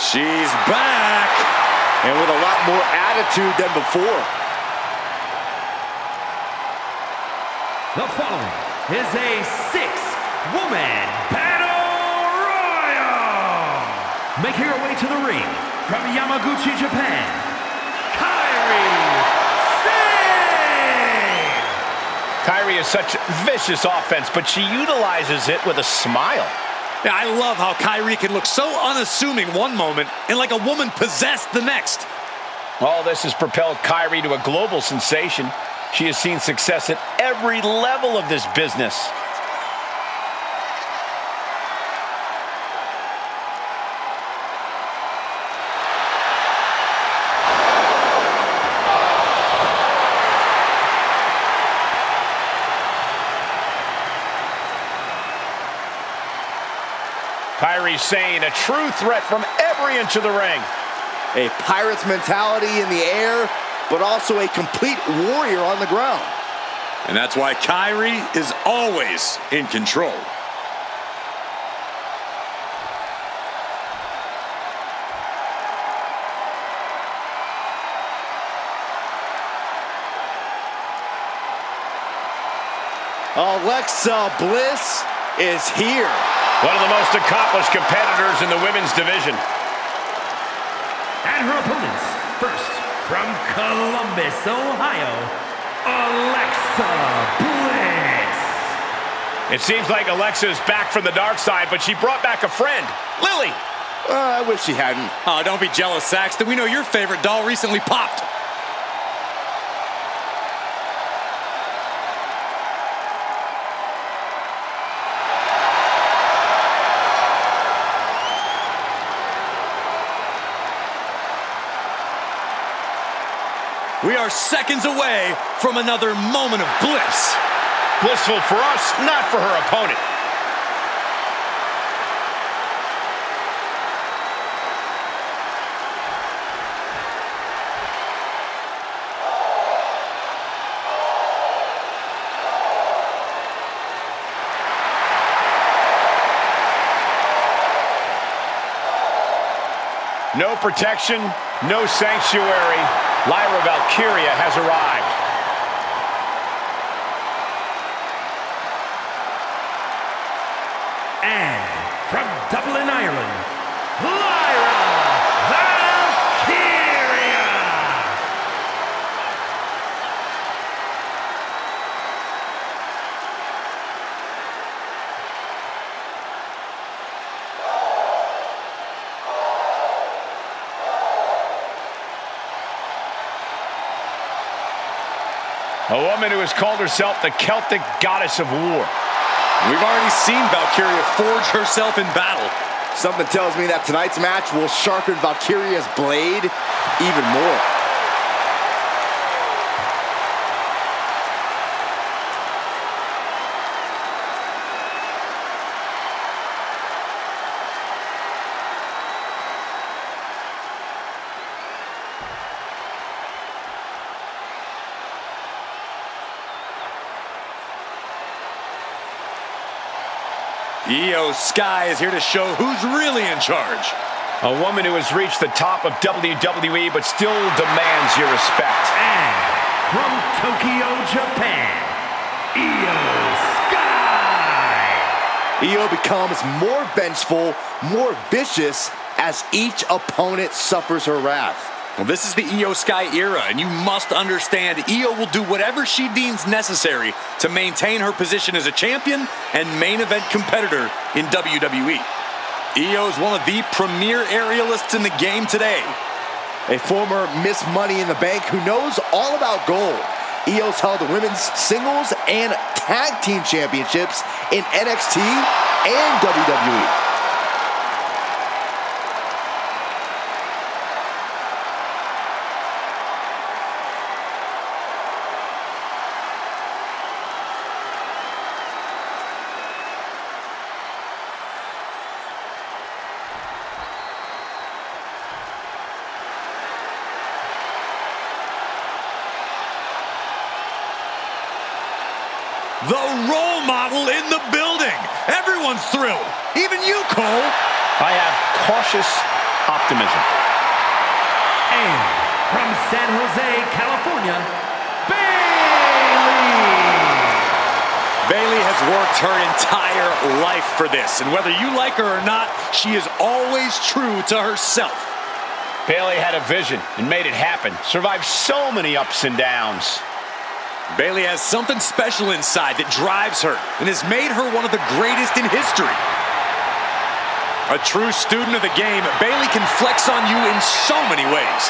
She's back, and with a lot more attitude than before. The following is a six-woman battle royal. Making her way to the ring from Yamaguchi, Japan, Kairi is such vicious offense, but she utilizes it with a smile. Yeah, I love how Kairi can look so unassuming one moment and like a woman possessed the next. All this has propelled Kairi to a global sensation. She has seen success at every level of this business. Kairi Sane, a true threat from every inch of the ring. A pirate's mentality in the air, but also a complete warrior on the ground. And that's why Kairi is always in control. Alexa Bliss is here. One of the most accomplished competitors in the women's division. and her opponents. First, from Columbus, Ohio, Alexa Bliss. It seems like Alexa is back from the dark side, but she brought back a friend, Lily. I wish she hadn't. Oh, don't be jealous, Saxton. We know your favorite doll recently popped. We are seconds away from another moment of bliss. Blissful for us, not for her opponent. No protection, no sanctuary. Lyra Valkyria has arrived. And from Dublin, Ireland, Lyra Valkyria. A woman who has called herself the Celtic goddess of war. We've already seen Valkyria forge herself in battle. Something tells me that tonight's match will sharpen Valkyria's blade even more. Io Sky is here to show who's really in charge. A woman who has reached the top of WWE but still demands your respect. And from Tokyo, Japan, Io Sky. Io becomes more vengeful, more vicious as each opponent suffers her wrath. Well, this is the Io Sky era, and you must understand Io will do whatever she deems necessary to maintain her position as a champion and main event competitor in WWE. Io is one of the premier aerialists in the game today. A former Miss Money in the Bank who knows all about gold. Io's held the women's singles and tag team championships in NXT and WWE. The role model in the building. Everyone's thrilled. Even you, Cole. I have cautious optimism. And from San Jose, California, Bayley! Bayley has worked her entire life for this, and whether you like her or not, she is always true to herself. Bayley had a vision and made it happen. Survived so many ups and downs. Bayley has something special inside that drives her and has made her one of the greatest in history. A true student of the game, Bayley can flex on you in so many ways.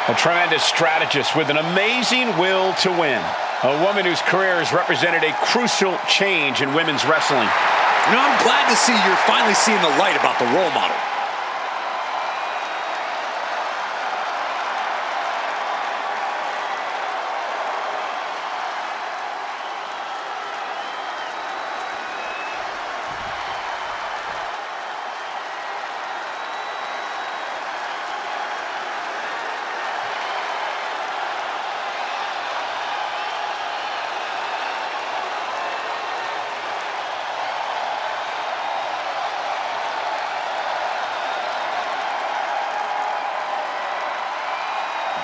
A tremendous strategist with an amazing will to win. A woman whose career has represented a crucial change in women's wrestling. You know, I'm glad to see you're finally seeing the light about the role model.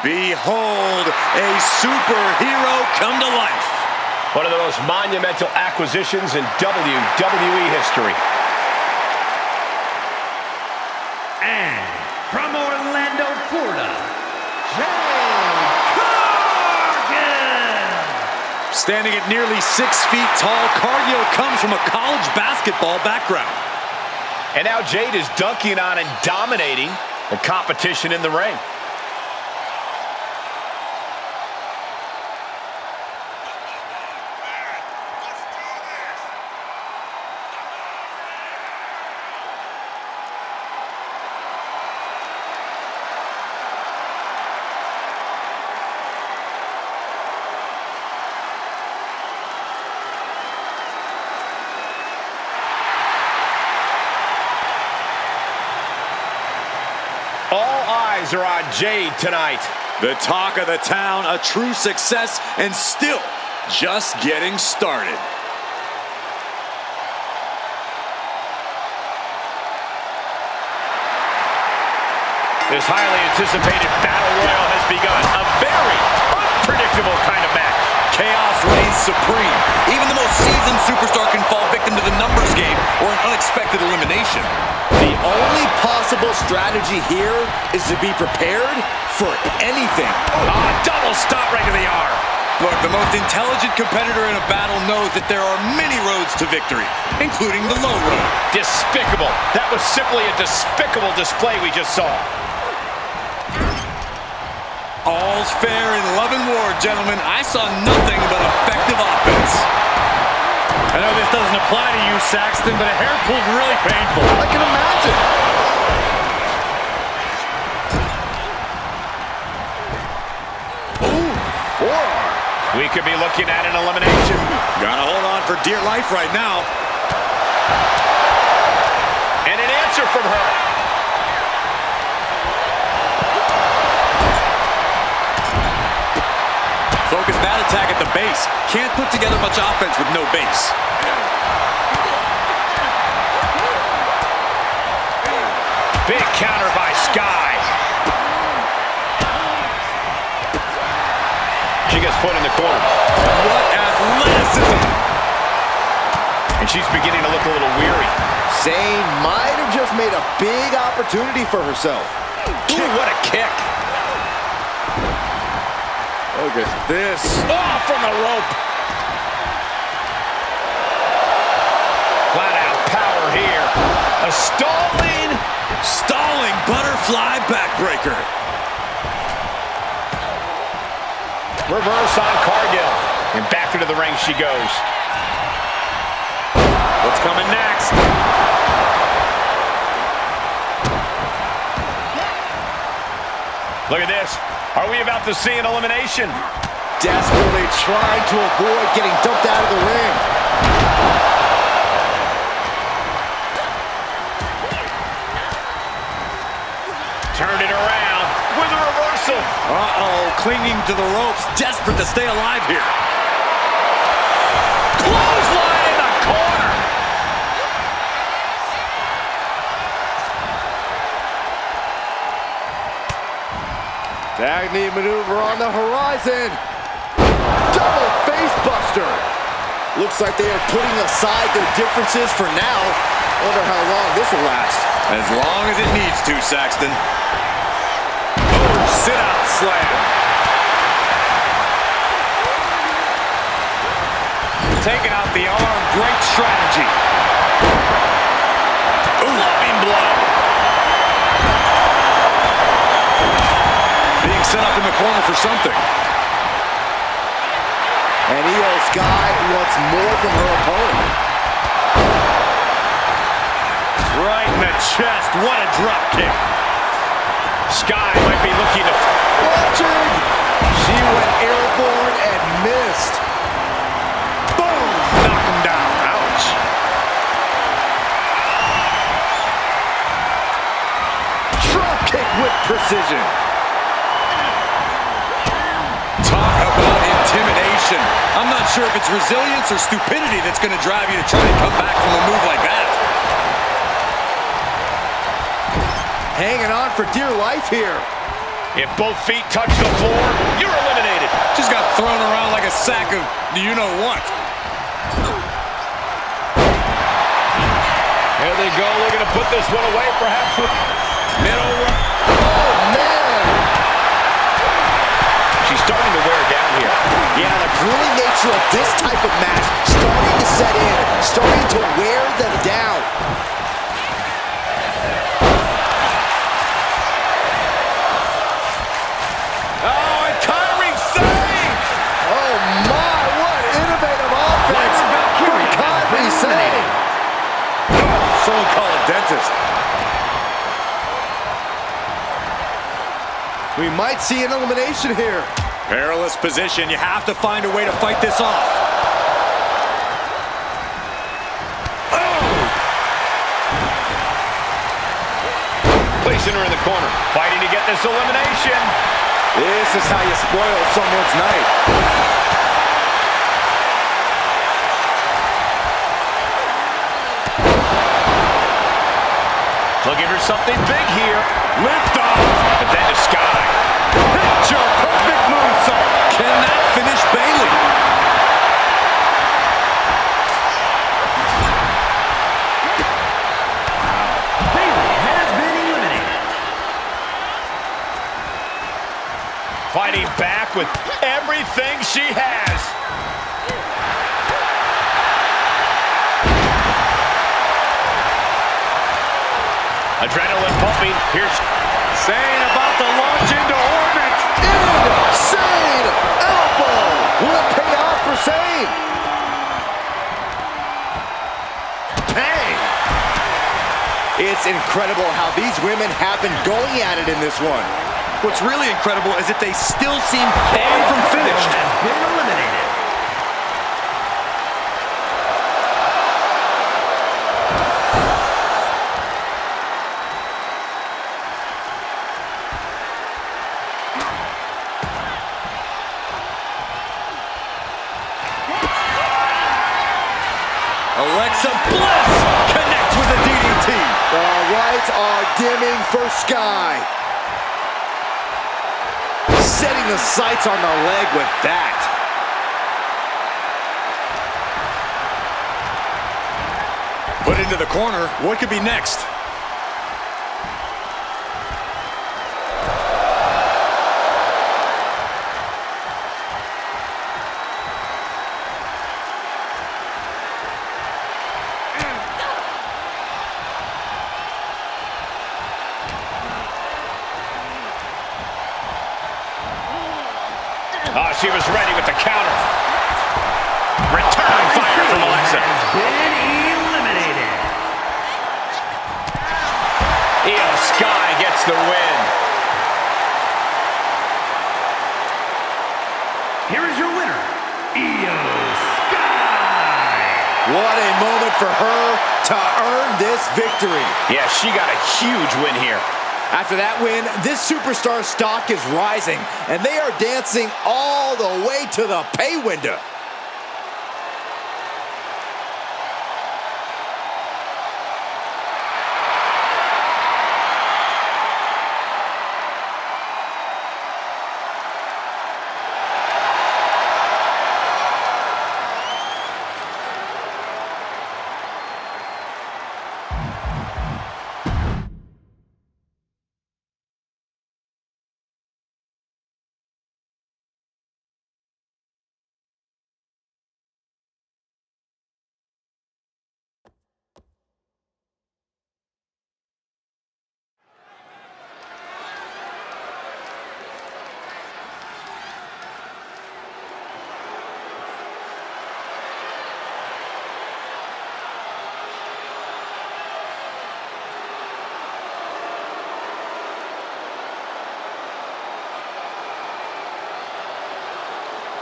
Behold, a superhero come to life. One of the most monumental acquisitions in WWE history. And from Orlando, Florida, Jade Cargill! Standing at nearly 6 feet tall, Cargill comes from a college basketball background. And now Jade is dunking on and dominating the competition in the ring. All eyes are on Jade tonight. The talk of the town, a true success, and still just getting started. This highly anticipated battle royal has begun. A very unpredictable kind of match. Chaos reigns supreme. Even the most seasoned superstar can fall victim to the numbers game or an unexpected elimination. The only possible strategy here is to be prepared for anything. Double stop right to the arm. Look, the most intelligent competitor in a battle knows that there are many roads to victory, including the low road. Despicable. That was simply a despicable display we just saw. All's fair in love and war, gentlemen. I saw nothing but effective offense. I know this doesn't apply to you, Saxton, but a hair pull's really painful. I can imagine. Ooh, forearm. We could be looking at an elimination. Gotta hold on for dear life right now. And an answer from her. Focus that attack at the base. Can't put together much offense with no base. Big counter by Sky. She gets put in the corner. What athleticism! And she's beginning to look a little weary. Sane might have just made a big opportunity for herself. Ooh, what a kick! Look at this. Oh, from the rope. Flat out power here. A stalling butterfly backbreaker. Reverse on Cargill. And back into the ring she goes. What's coming next? Look at this. Are we about to see an elimination? Desperately trying to avoid getting dumped out of the ring. Turned it around with a reversal. Uh-oh, clinging to the ropes, desperate to stay alive here. Clothesline in the corner. Drag knee maneuver on the horizon. Double face buster. Looks like they are putting aside their differences for now. Wonder how long this will last. As long as it needs to, Saxton. Oh, sit-out slam. Taking out the arm. Great strategy. Loving blow. Being set up in the corner for something. And Io Sky wants more from her opponent. Right in the chest. What a drop kick. Sky might be looking to... Watching! She went airborne and missed. Boom! Knock him down. Ouch. Drop kick with precision. Talk about intimidation. I'm not sure if it's resilience or stupidity that's going to drive you to try and come back from a move like that. Hanging on for dear life here. If both feet touch the floor, you're eliminated. Just got thrown around like a sack of you-know-what. There they go, looking to put this one away, perhaps with middle. Oh, man. She's starting to wear down here. Yeah, the grueling nature of this type of match starting to set in, starting to wear them down. Oh, and Kyrie save! Oh, my, what innovative offense from Kyrie Sane. Someone call a dentist. We might see an elimination here. Perilous position. You have to find a way to fight this off. Placing her in the corner, fighting to get this elimination. This is how you spoil someone's night. Looking for something big here. Lift off. But then to Sky. Picture perfect moonsault. Can that finish Bayley? Bayley has been eliminated. Fighting back with everything she has. Adrenaline pumping. Here's Saying about to launch into orbit. Insane elbow. Will it pay off for Sane? Bang. It's incredible how these women have been going at it in this one. What's really incredible is that they still seem far from finished. Has been eliminated. Alexa Bliss connects with a DDT. The lights are dimming for Sky. Setting the sights on the leg with that. Put into the corner. What could be next? oh, she was ready with the counter. Return fire from Alexa. Has been eliminated. Io Sky gets the win. Here is your winner, Io Sky. What a moment for her to earn this victory. Yeah, she got a huge win here. After that win, this superstar stock is rising, and they are dancing all the way to the pay window.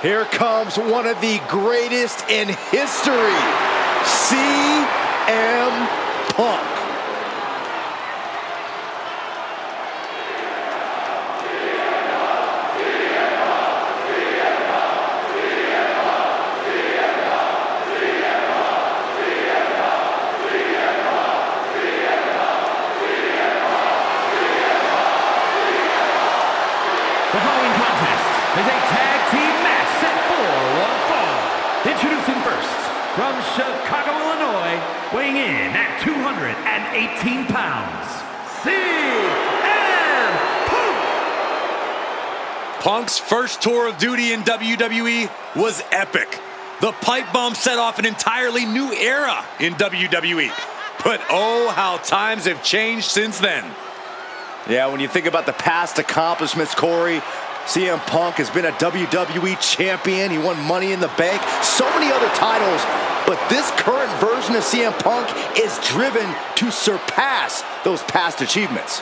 Here comes one of the greatest in history, CM Punk. The following contest is a tag team match set for one fall. Introducing first, from Chicago, Illinois, weighing in at 218 pounds, CM Punk! Punk's first tour of duty in WWE was epic. The pipe bomb set off an entirely new era in WWE. But oh, how times have changed since then. Yeah, when you think about the past accomplishments, Corey, CM Punk has been a WWE champion. He won Money in the Bank, so many other titles. But this current version of CM Punk is driven to surpass those past achievements.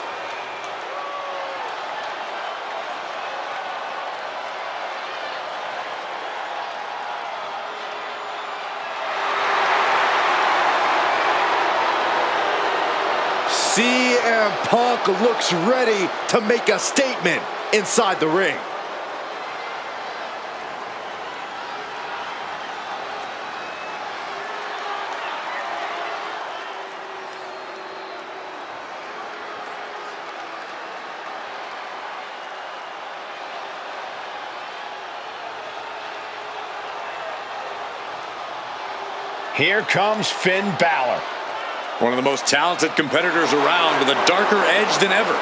CM Punk looks ready to make a statement inside the ring. Here comes Finn Balor. One of the most talented competitors around with a darker edge than ever.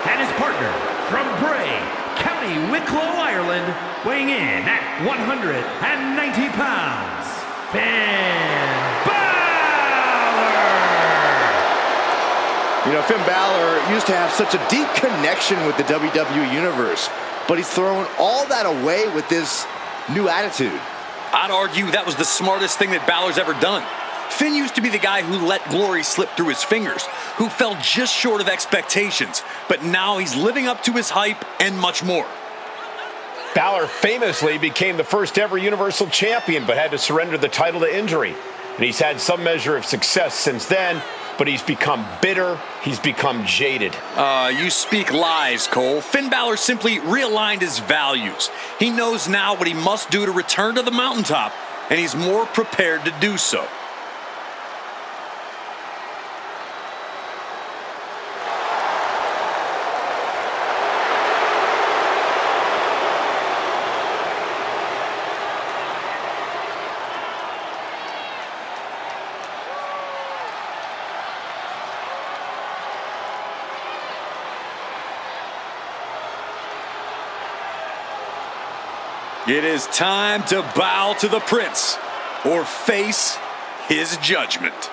And his partner, from Bray, County Wicklow, Ireland, weighing in at 190 pounds, Finn Balor! You know, Finn Balor used to have such a deep connection with the WWE Universe, but he's thrown all that away with this new attitude. I'd argue that was the smartest thing that Balor's ever done. Finn used to be the guy who let glory slip through his fingers, who fell just short of expectations, but now he's living up to his hype and much more. Balor famously became the first ever Universal Champion, but had to surrender the title to injury. And he's had some measure of success since then, but he's become bitter, he's become jaded. You speak lies, Cole. Finn Balor simply realigned his values. He knows now what he must do to return to the mountaintop, and he's more prepared to do so. It is time to bow to the Prince or face his judgment.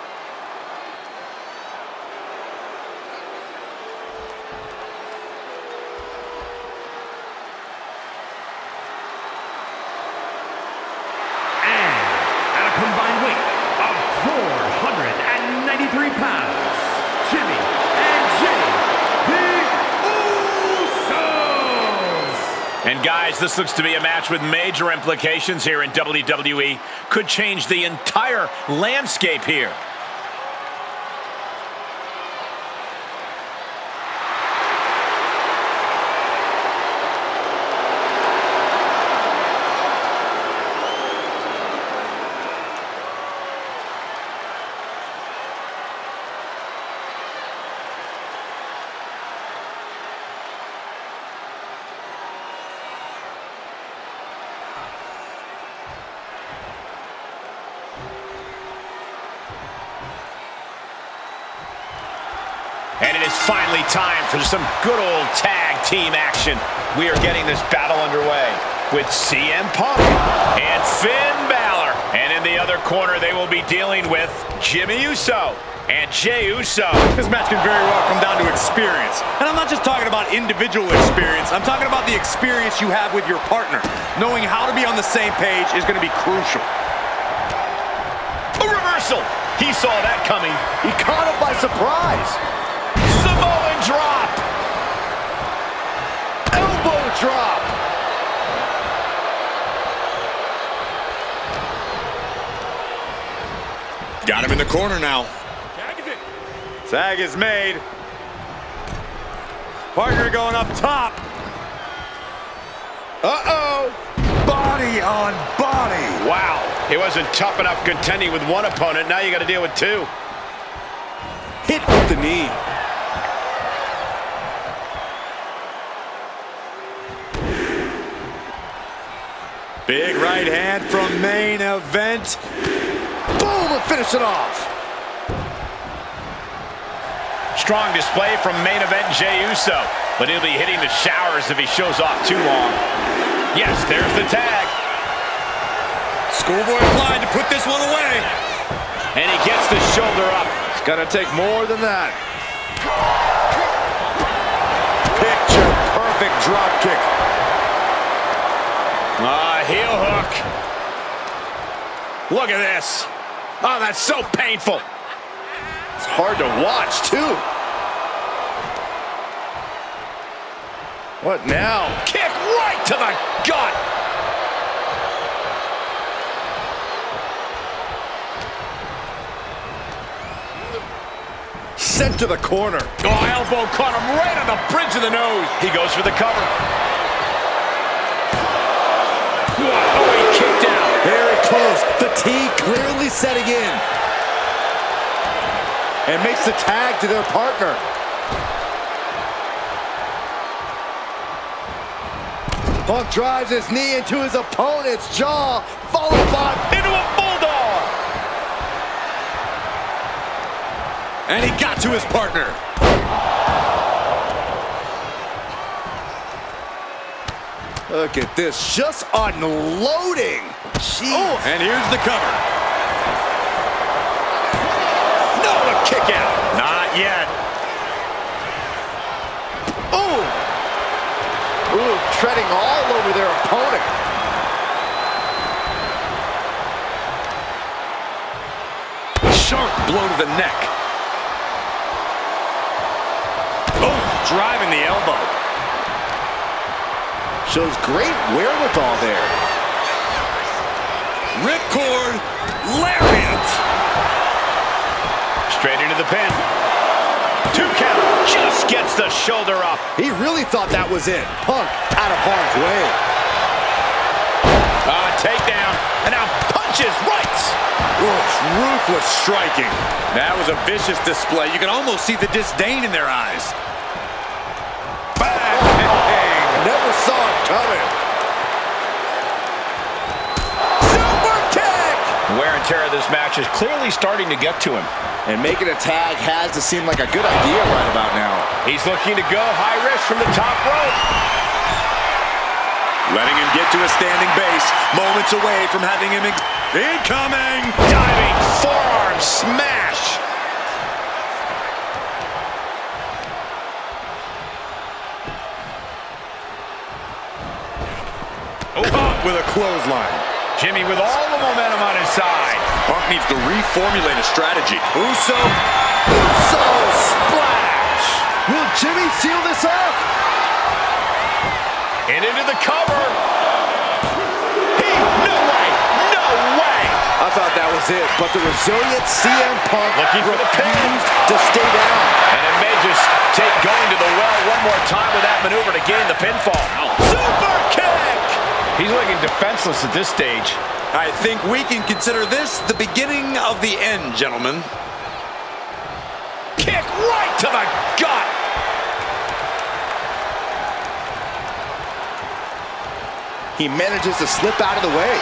And at a combined weight of 493 pounds, Jimmy and Jay, the Usos! And guys, this looks to be a match with major implications here in WWE. Could change the entire landscape here. And it is finally time for some good old tag team action. We are getting this battle underway with CM Punk and Finn Balor. And in the other corner, they will be dealing with Jimmy Uso and Jey Uso. This match can very well come down to experience. And I'm not just talking about individual experience. I'm talking about the experience you have with your partner. Knowing how to be on the same page is going to be crucial. A reversal. He saw that coming. He caught him by surprise. Samoan drop. Elbow drop. Got him in the corner now. Tag is made. Partner going up top. Uh-oh. Body on body. Wow. He wasn't tough enough contending with one opponent. Now you got to deal with two. Hit with the knee. Big right hand from main event. Boom, and finish it off. Strong display from main event Jey Uso, but he'll be hitting the showers if he shows off too long. Yes, there's the tag. Schoolboy Clyde to put this one away. And he gets the shoulder up. It's gonna take more than that. Picture perfect drop kick. Heel hook. Look at this. Oh, that's so painful. It's hard to watch, too. What now? Kick right to the gut. Sent to the corner. Oh, elbow caught him right on the bridge of the nose. He goes for the cover. Oh, he kicked out. Very close. Fatigue clearly setting in. And makes the tag to their partner. Punk drives his knee into his opponent's jaw, followed by Into a bulldog. And he got to his partner. Look at this, just unloading. Jeez. Oh, and here's the cover. No, a kick out. Not yet. Ooh. Ooh, treading all over their opponent. Sharp blow to the neck. Oh, driving the elbow. Shows great wherewithal there. Ripcord, lariat. Straight into the pin. 2 count. Just gets the shoulder up. He really thought that was it. Punk out of harm's way. Takedown. And now punches right. Ruthless striking. That was a vicious display. You can almost see the disdain in their eyes. Bang! Never saw it coming. Super kick! Wear and tear of this match is clearly starting to get to him. And making a tag has to seem like a good idea right about now. He's looking to go high risk from the top rope. Letting him get to a standing base. Moments away from having him incoming. Diving forearm smash. Caught with a clothesline. Jimmy with all the momentum on his side. Punk needs to reformulate a strategy. Uso splash! Will Jimmy seal this up? And into the cover. No way! No way! I thought that was it, but the resilient CM Punk Looking for the pin. refused to stay down. And it may just take going to the well one more time with that maneuver to gain the pinfall. Super kick! He's looking defenseless at this stage. I think we can consider this the beginning of the end, gentlemen. Kick right to the gut. He manages to slip out of the way.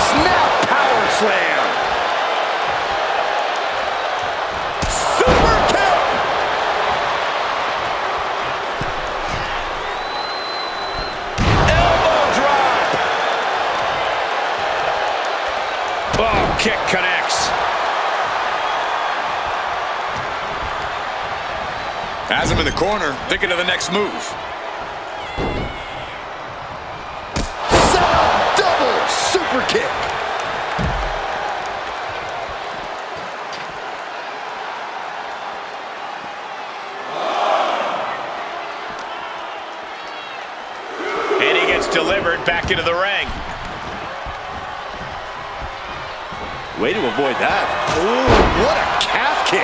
Snap power slam. Super kick. Elbow drop. Oh, kick connects. Has him in the corner, thinking of the next move. Set up double super kick. And he gets delivered back into the ring. Way to avoid that. Ooh, what a calf kick.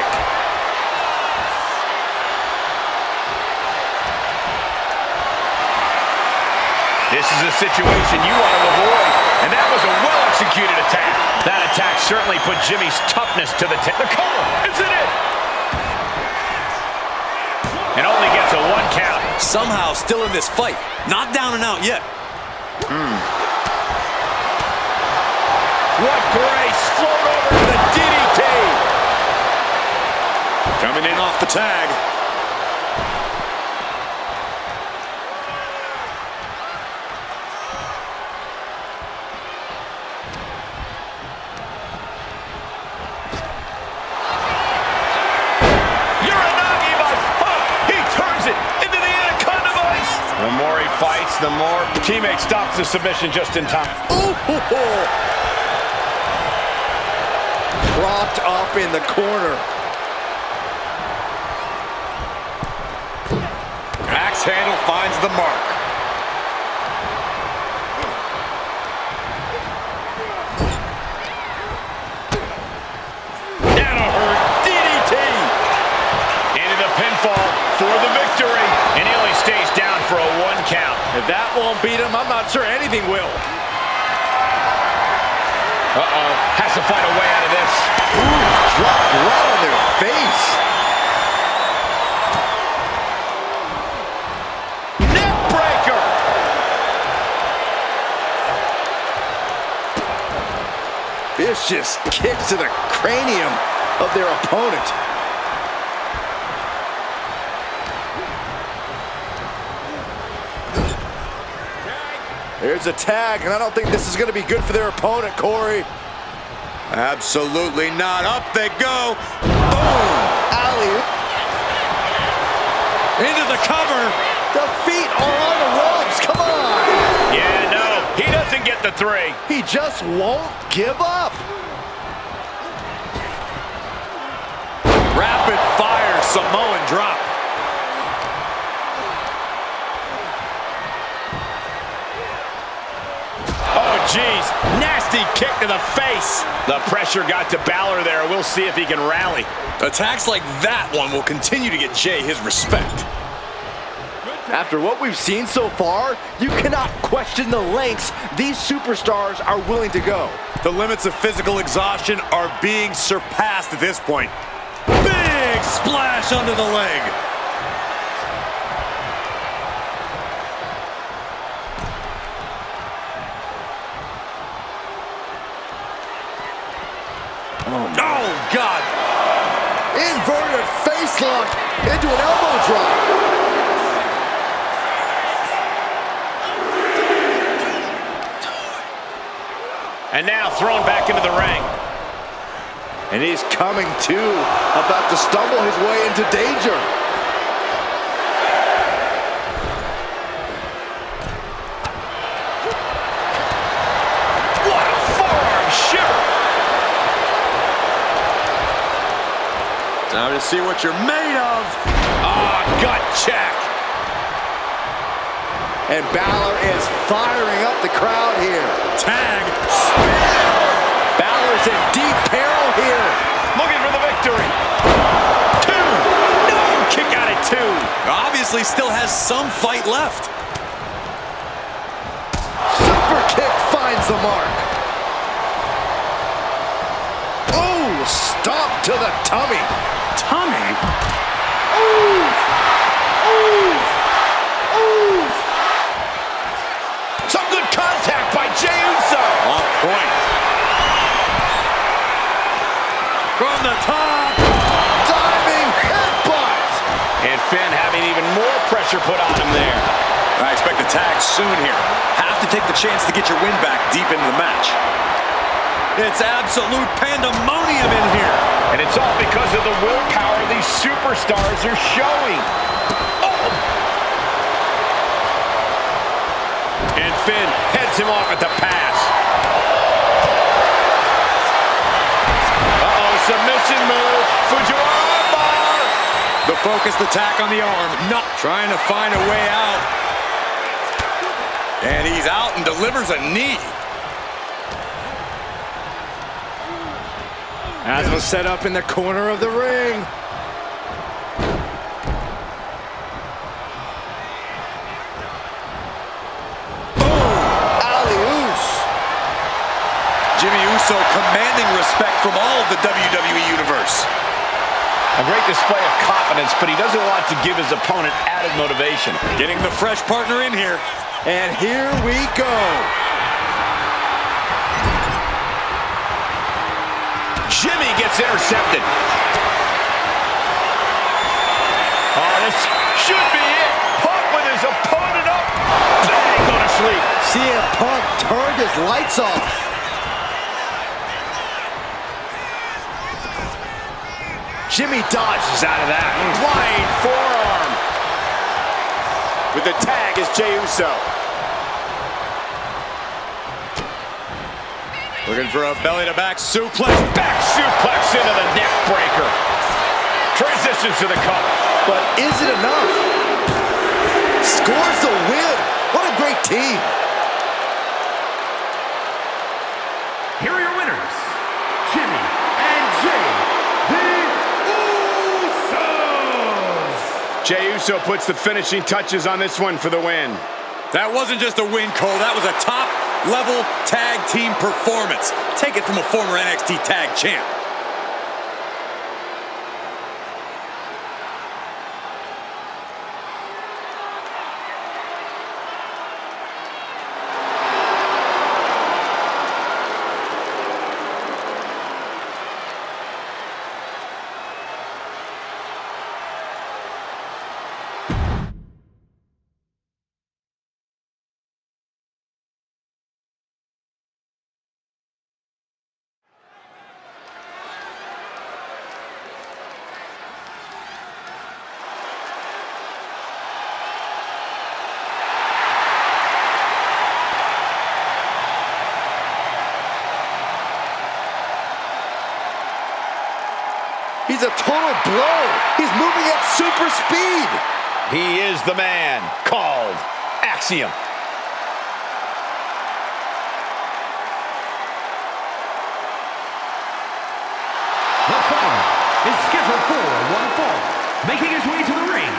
This is a situation you want to avoid, and that was a well-executed attack. That attack certainly put Jimmy's toughness to the test. The cover, isn't it? And only gets a 1 count. Somehow still in this fight. Not down and out yet. What grace! Float over to the DDT! Coming in off the tag. The more he fights, the more teammate stops the submission just in time. Ooh, propped up in the corner. Axe handle finds the mark. That'll hurt. DDT! Into the pinfall for the victory. And he only stays down for a 1 count. If that won't beat him, I'm not sure anything will. Uh-oh. Has to find a way out of this. Ooh, dropped right on their face. Neck breaker! Vicious kicks to the cranium of their opponent. There's a tag, and I don't think this is going to be good for their opponent, Corey. Absolutely not. Up they go. Boom! Alley. Into the cover. The feet are on the ropes. Come on. Yeah, no. He doesn't get the 3. He just won't give up. Rapid fire Samoan drop. Jeez, nasty kick to the face. The pressure got to Balor there. We'll see if he can rally. Attacks like that one will continue to get Jay his respect. After what we've seen so far, you cannot question the lengths these superstars are willing to go. The limits of physical exhaustion are being surpassed at this point. Big splash under the leg. Oh, God. Inverted face lock into an elbow drop. And now thrown back into the ring. And he's coming to, about to stumble his way into danger. What a forearm shiver! Now to see what you're made of. Gut check. And Balor is firing up the crowd here. Tag. Balor's in deep peril here. Looking for the victory. 2. No, kick out at 2. Obviously still has some fight left. Super kick finds the mark. Ooh, stomp to the tummy. Tummy? Ooh. Ooh. Ooh. Some good contact by Jey Uso. On point. From the top. Diving headbutt. And Finn having even more pressure put on him there. I expect a tag soon here. Have to take the chance to get your win back deep into the match. It's absolute pandemonium in here. And it's all because of the willpower these superstars are showing. Oh! And Finn heads him off at the pass. Uh-oh, submission move. Fujiwara bar. The focused attack on the arm. Not trying to find a way out. And he's out and delivers a knee. As was set up in the corner of the ring. Jimmy Uso commanding respect from all of the WWE Universe. A great display of confidence, but he doesn't want to give his opponent added motivation. Getting the fresh partner in here. And here we go. Jimmy gets intercepted. Oh, this should be it. Punk with his opponent up. Bang, go to sleep. CM Punk turned his lights off. Jimmy dodges out of that. Flying forearm. With the tag is Jey Uso. Looking for a belly-to-back suplex. Back suplex into the neck breaker. Transitions to the cover. But is it enough? Scores the win. What a great team. Here are your winners, Jimmy and Jey, the Usos. Jey Uso puts the finishing touches on this one for the win. That wasn't just a win, Cole. That was a top-level tag team performance. Take it from a former NXT tag champ. He's a total blow. He's moving at super speed. He is the man called Axiom. The fight is scheduled for one fall. Making his way to the ring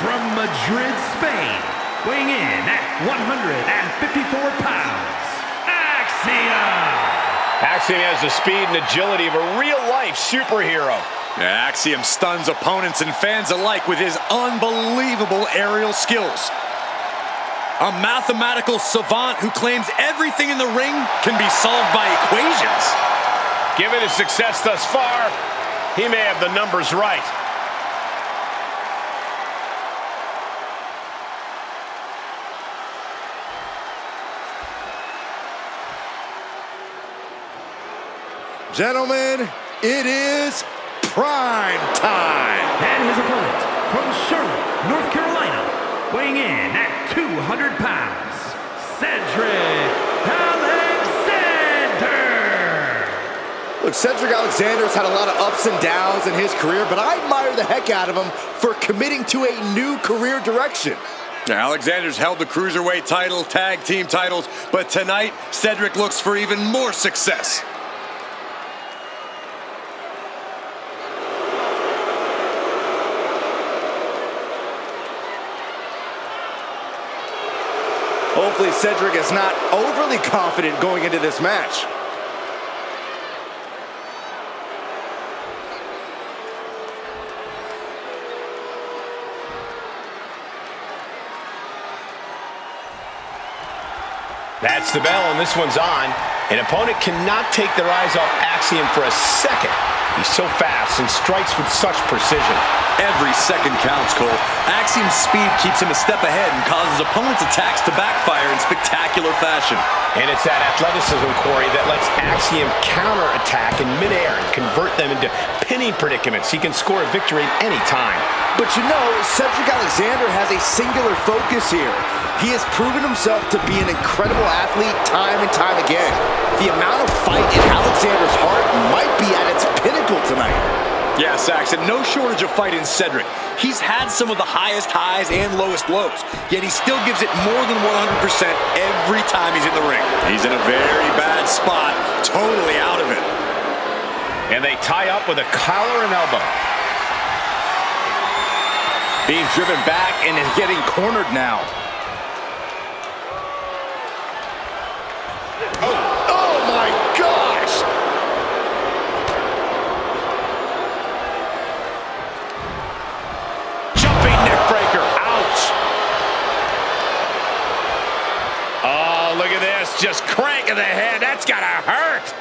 from Madrid, Spain. Weighing in at 154 pounds. Axiom. Axiom has the speed and agility of a real-life superhero. Axiom stuns opponents and fans alike with his unbelievable aerial skills. A mathematical savant who claims everything in the ring can be solved by equations. Given his success thus far, he may have the numbers right. Gentlemen, it is prime time. And his opponent from Charlotte, North Carolina, weighing in at 200 pounds, Cedric Alexander. Look, Cedric Alexander's had a lot of ups and downs in his career, but I admire the heck out of him for committing to a new career direction. Alexander's held the Cruiserweight title, tag team titles, but tonight, Cedric looks for even more success. Hopefully Cedric is not overly confident going into this match. That's the bell, and this one's on. An opponent cannot take their eyes off Axiom for a second. He's so fast and strikes with such precision. Every second counts, Cole. Axiom's speed keeps him a step ahead and causes opponents' attacks to backfire in spectacular fashion. And it's that athleticism, Corey, that lets Axiom counterattack in midair and convert them into pinning predicaments. He can score a victory at any time. But you know, Cedric Alexander has a singular focus here. He has proven himself to be an incredible athlete time and time again. The amount of fight in Alexander's heart might be at its pinnacle tonight. Yeah, Saxon, no shortage of fight in Cedric. He's had some of the highest highs and lowest lows, yet he still gives it more than 100% every time he's in the ring. He's in a very bad spot, totally out of it. And they tie up with a collar and elbow. Being driven back and is getting cornered now. Oh my gosh! Jumping neck breaker. Ouch. Oh, look at this. Just cranking the head. That's gotta hurt.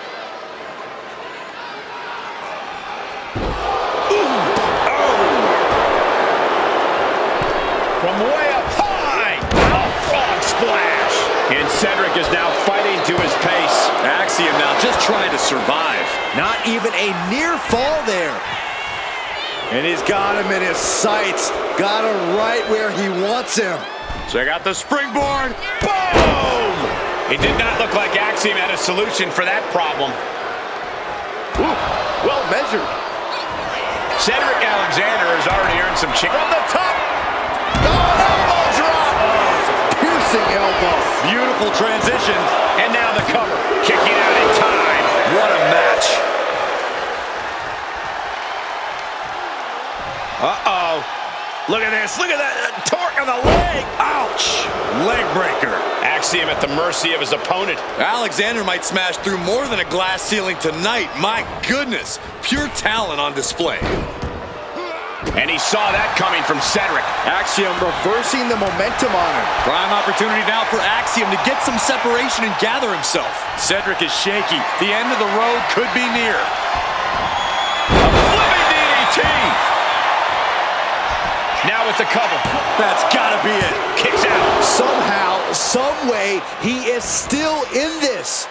From way up high. A frog splash. And Cedric is now fighting to his pace. Axiom now just trying to survive. Not even a near fall there. And he's got him in his sights. Got him right where he wants him. Check out the springboard. Boom! It did not look like Axiom had a solution for that problem. Ooh, well measured. Cedric Alexander has already earned some chicken. From the top. Elbow drop. Piercing elbow. Beautiful transition. And now the cover. Kicking out in time. What a match. Uh-oh. Look at this. Look at that torque on the leg. Ouch. Leg breaker. Axiom at the mercy of his opponent. Alexander might smash through more than a glass ceiling tonight. My goodness. Pure talent on display. And he saw that coming from Cedric. Axiom reversing the momentum on him. Prime opportunity now for Axiom to get some separation and gather himself. Cedric is shaky. The end of the road could be near. A flipping DDT. Now with the cover. That's gotta be it. Kicks out. Somehow, some way, he is still in this.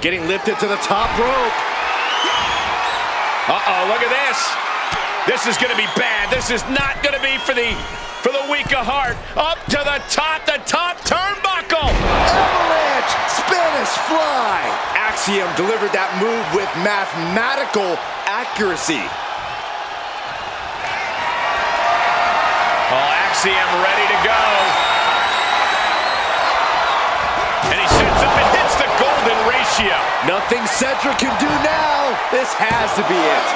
Getting lifted to the top rope. Uh-oh, look at this. This is going to be bad. This is not going to be for the weak of heart. Up to the top turnbuckle. Avalanche, Spanish fly. Axiom delivered that move with mathematical accuracy. Oh, Axiom ready to go. And he sets up and hits the golden ratio. Nothing Cedric can do now. This has to be it.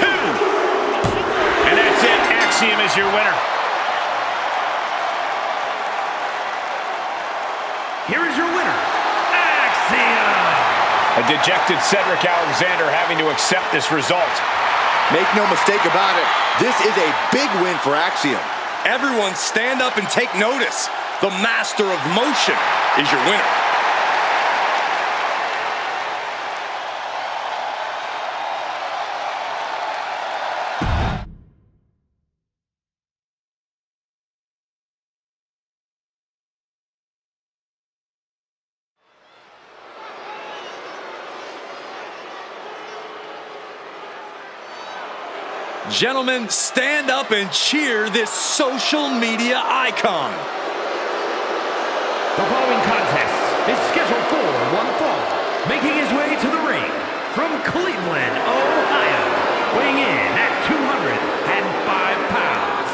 2. And that's it. Axiom is your winner. Here is your winner, Axiom. A dejected Cedric Alexander having to accept this result. Make no mistake about it. This is a big win for Axiom. Everyone stand up and take notice. The master of motion is your winner. Gentlemen, stand up and cheer this social media icon. The following contest is scheduled for one fall. Making his way to the ring from Cleveland, Ohio, weighing in at 205 pounds,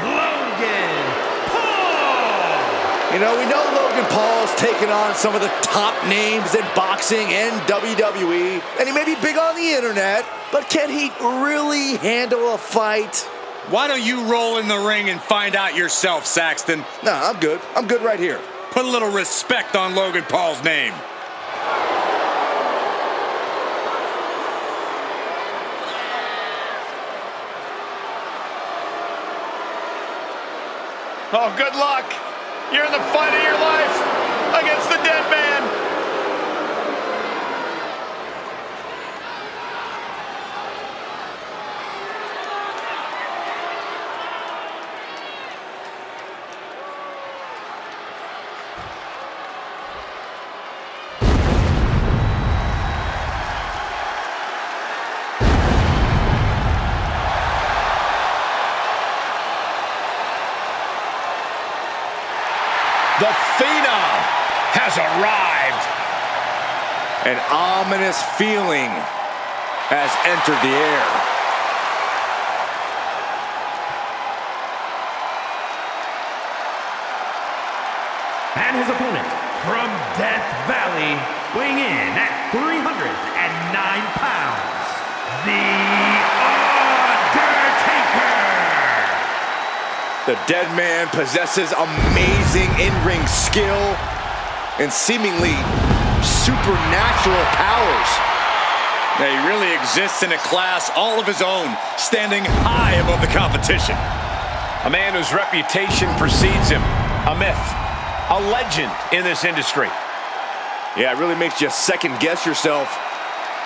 Logan Paul. You know, we know Logan Paul's taken on some of the top names in boxing and WWE, and he may be big on the internet, but can he really handle a fight? Why don't you roll in the ring and find out yourself, Saxton? Nah, I'm good. I'm good right here. Put a little respect on Logan Paul's name. Oh, good luck. You're in the fight of your life against the dead man. The Phenom has arrived. An ominous feeling has entered the air. And his opponent, from Death Valley, weighing in at 309 pounds, The Undertaker! The dead man possesses amazing in-ring skill and seemingly supernatural powers. Yeah, he really exists in a class all of his own, standing high above the competition. A man whose reputation precedes him. A myth. A legend in this industry. Yeah, it really makes you second guess yourself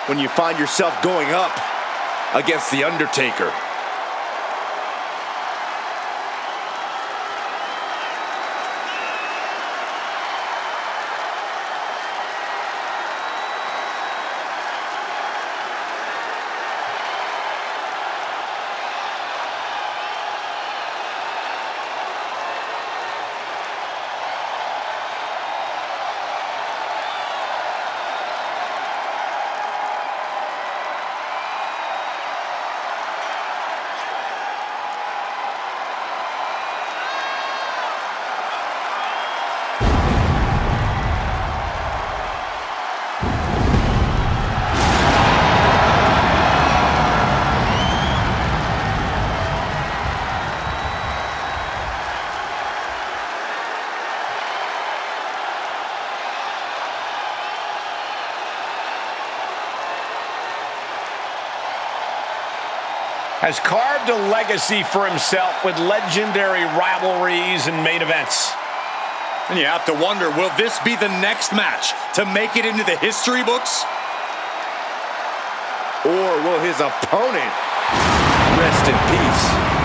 when you find yourself going up against The Undertaker. Has carved a legacy for himself with legendary rivalries and main events. And you have to wonder, will this be the next match to make it into the history books? Or will his opponent rest in peace?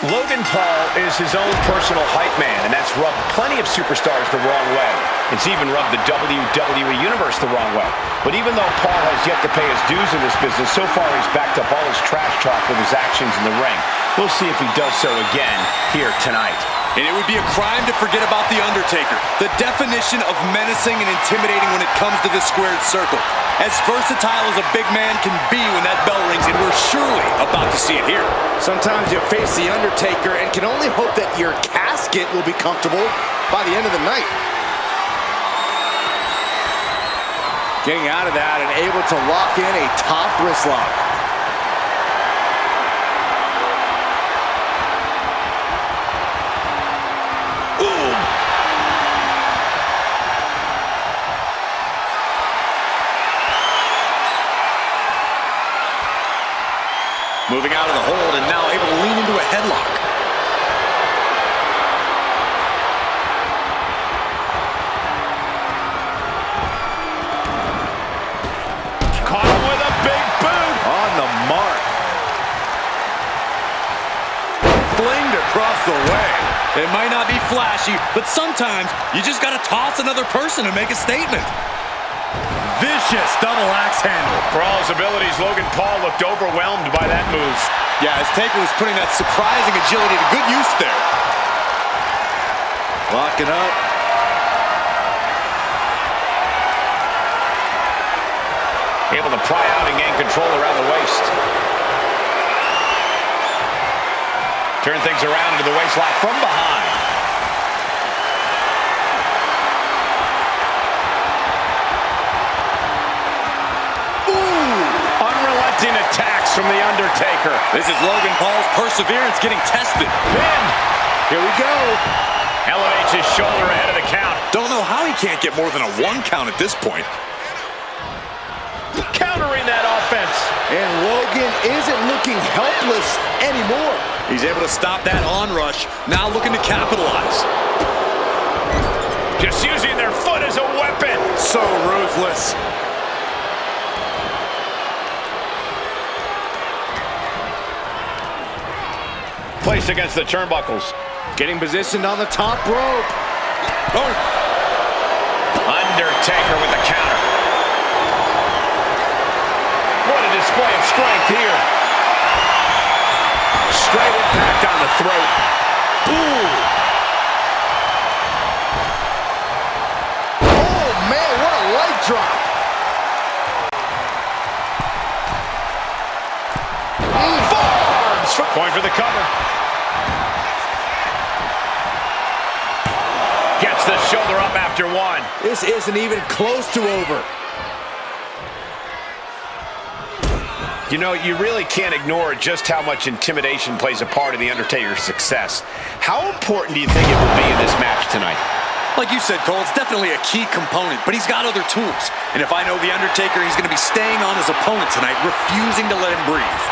Logan Paul is his own personal hype man, and that's rubbed plenty of superstars the wrong way. It's even rubbed the WWE Universe the wrong way. But even though Paul has yet to pay his dues in this business, so far he's backed up all his trash talk with his actions in the ring. We'll see if he does so again here tonight. And it would be a crime to forget about The Undertaker, the definition of menacing and intimidating when it comes to the squared circle. As versatile as a big man can be when that bell rings, and we're surely about to see it here. Sometimes you face The Undertaker and can only hope that your casket will be comfortable by the end of the night. Getting out of that and able to lock in a top wrist lock. Moving out of the hold and now able to lean into a headlock. Caught him with a big boot. On the mark. Flinged across the way. It might not be flashy, but sometimes you just got to toss another person and make a statement. Vicious double axe handle. For all his abilities, Logan Paul looked overwhelmed by that move. Yeah, his taker was putting that surprising agility to good use there. Locking up. Able to pry out and gain control around the waist. Turn things around into the waistlock from behind. Unrelenting attacks from The Undertaker. This is Logan Paul's perseverance getting tested. Pin. Here we go. Elevates his shoulder ahead of the count. Don't know how he can't get more than a 1 count at this point. Countering that offense. And Logan isn't looking helpless anymore. He's able to stop that onrush, now looking to capitalize. Just using their foot as a weapon. So ruthless. pushed against the turnbuckles. Getting positioned on the top rope. Oh. Undertaker with the counter. What a display of strength here. Straight impact on the throat. Ooh. Oh, man, what a leg drop. Forearms. Going for the cover. Gets the shoulder up after one. This isn't even close to over. You know, you really can't ignore just how much intimidation plays a part in The Undertaker's success. How important do you think it will be in this match tonight? Like you said, Cole, it's definitely a key component, but he's got other tools. And if I know The Undertaker, he's going to be staying on his opponent tonight, refusing to let him breathe.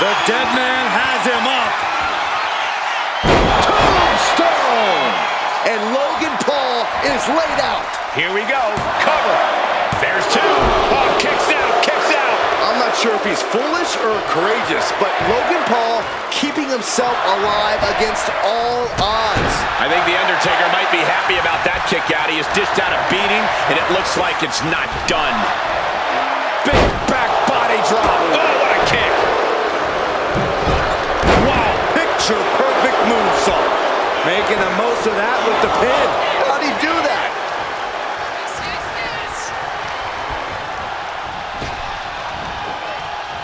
The dead man has him up. Tombstone! And Logan Paul is laid out. Here we go. Cover. There's two. Oh, kicks out. Kicks out. I'm not sure if he's foolish or courageous, but Logan Paul keeping himself alive against all odds. I think The Undertaker might be happy about that kick out. He has dished out a beating, and it looks like it's not done. Big back body drop. Oh, what a kick. Wow, picture perfect moonsault. Making the most of that with the pin. How'd he do that?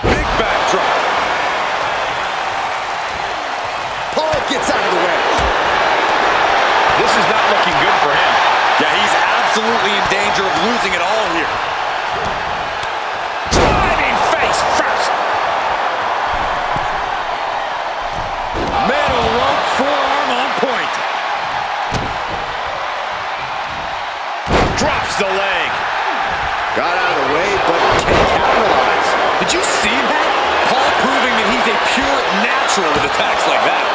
Big back drop. Paul gets out of the way. This is not looking good for him. Yeah, he's absolutely in danger of losing it all here. Driving face first. Metal rope forearm on point. Drops the leg. Got out of the way, but can't capitalize. Did you see that? Paul proving that he's a pure natural with attacks like that.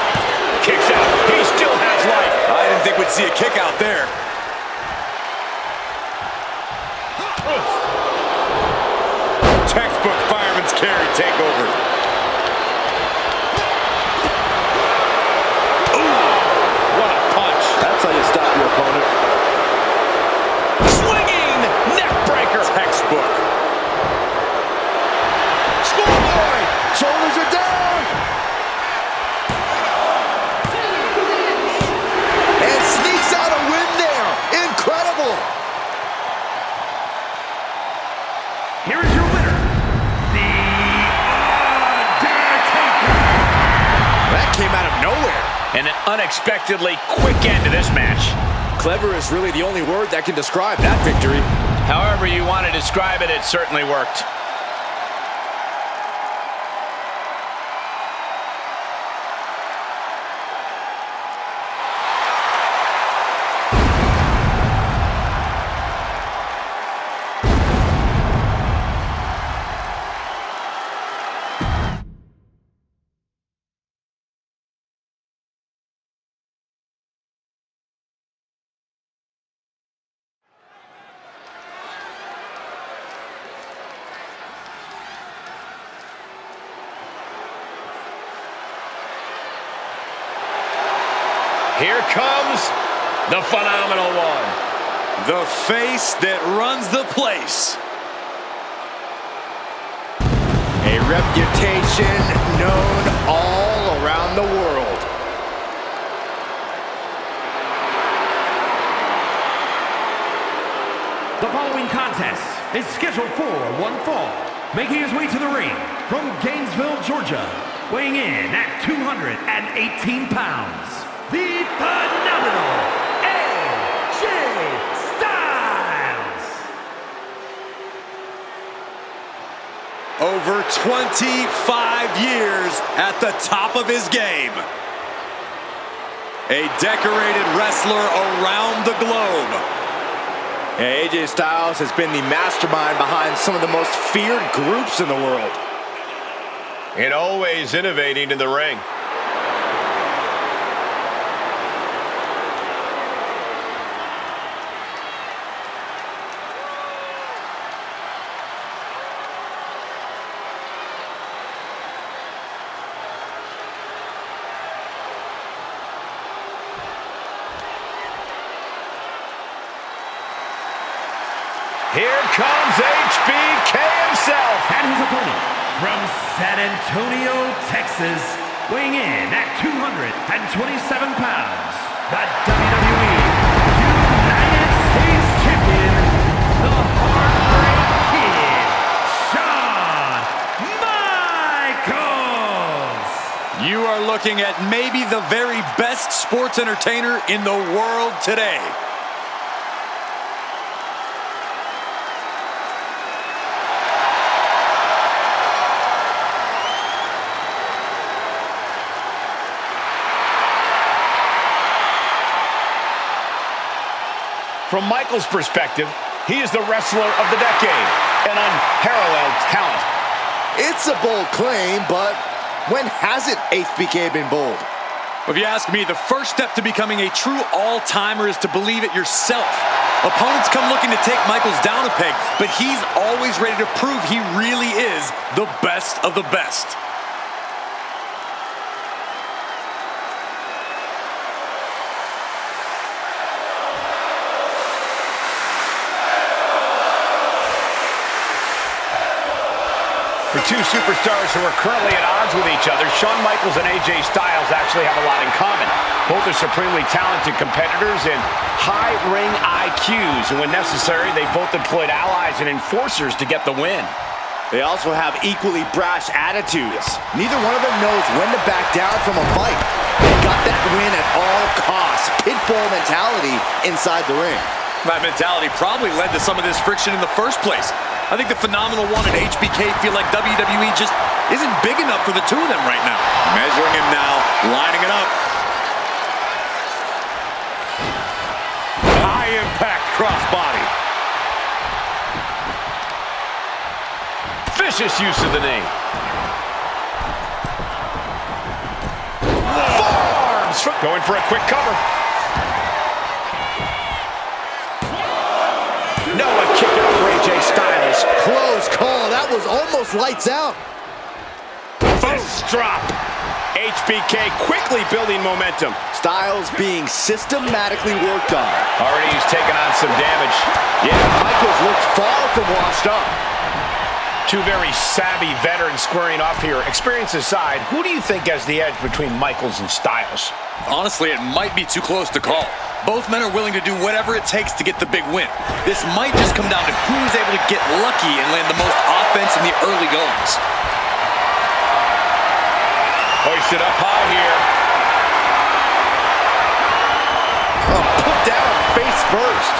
Kicks out. He still has life. I didn't think we'd see a kick out there. Textbook fireman's carry takeover. What a punch. That's how you stop your opponent. Swinging neck breaker. Textbook. Schoolboy! Shoulders are down! And sneaks out a win there. Incredible! Here is your winner, The Undertaker. That came out of nowhere. And an unexpectedly quick end to this match. Clever is really the only word that can describe that victory. However you want to describe it, it certainly worked. Here comes the phenomenal one. The face that runs the place. A reputation known all around the world. The following contest is scheduled for one fall. Making his way to the ring from Gainesville, Georgia, weighing in at 218 pounds, the phenomenal AJ Styles. Over 25 years at the top of his game. A decorated wrestler around the globe. Yeah, AJ Styles has been the mastermind behind some of the most feared groups in the world. And always innovating in the ring. Here comes HBK himself. And his opponent from San Antonio, Texas, weighing in at 227 pounds, the WWE United States Champion, the Heartbreak Kid, Shawn Michaels. You are looking at maybe the very best sports entertainer in the world today. From Michaels' perspective, he is the wrestler of the decade, an unparalleled talent. It's a bold claim, but when hasn't HBK been bold? If you ask me, the first step to becoming a true all-timer is to believe it yourself. Opponents come looking to take Michaels down a peg, but he's always ready to prove he really is the best of the best. For two superstars who are currently at odds with each other, Shawn Michaels and AJ Styles actually have a lot in common. Both are supremely talented competitors and high ring IQs, and when necessary, they both employed allies and enforcers to get the win. They also have equally brash attitudes. Neither one of them knows when to back down from a fight. They got that win at all costs. Pitbull mentality inside the ring. That mentality probably led to some of this friction in the first place. I think the Phenomenal One and HBK feel like WWE just isn't big enough for the two of them right now. Measuring him now, lining it up. High impact crossbody. Vicious use of the knee. Forearms. Going for a quick cover. Noah kicking up for AJ Styles. Close call. That was almost lights out. Fist drop. HBK quickly building momentum. Styles being systematically worked on. Already he's taken on some damage. Yeah, Michaels looks far from washed up. Two very savvy veterans squaring off here. Experience aside, who do you think has the edge between Michaels and Styles? Honestly, it might be too close to call. Both men are willing to do whatever it takes to get the big win. This might just come down to who is able to get lucky and land the most offense in the early goings. Hoisted up high here. Oh, put down face first.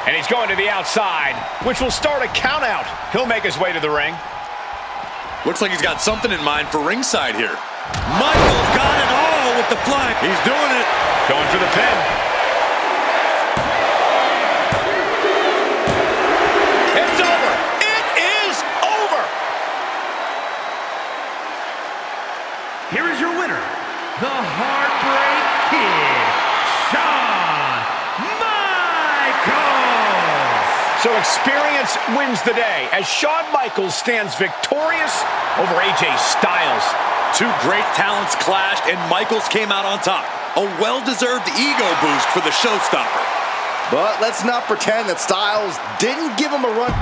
And he's going to the outside, which will start a count out. He'll make his way to the ring. Looks like he's got something in mind for ringside here. Michaels got it all with the flank. He's doing it. Going for the pin. It's over. It is over. Here is your winner, the Heartbreak Kid, Shawn Michaels. So experience wins the day as Shawn Michaels stands victorious over AJ Styles. Two great talents clashed, and Michaels came out on top. A well-deserved ego boost for the showstopper. But let's not pretend that Styles didn't give him a run.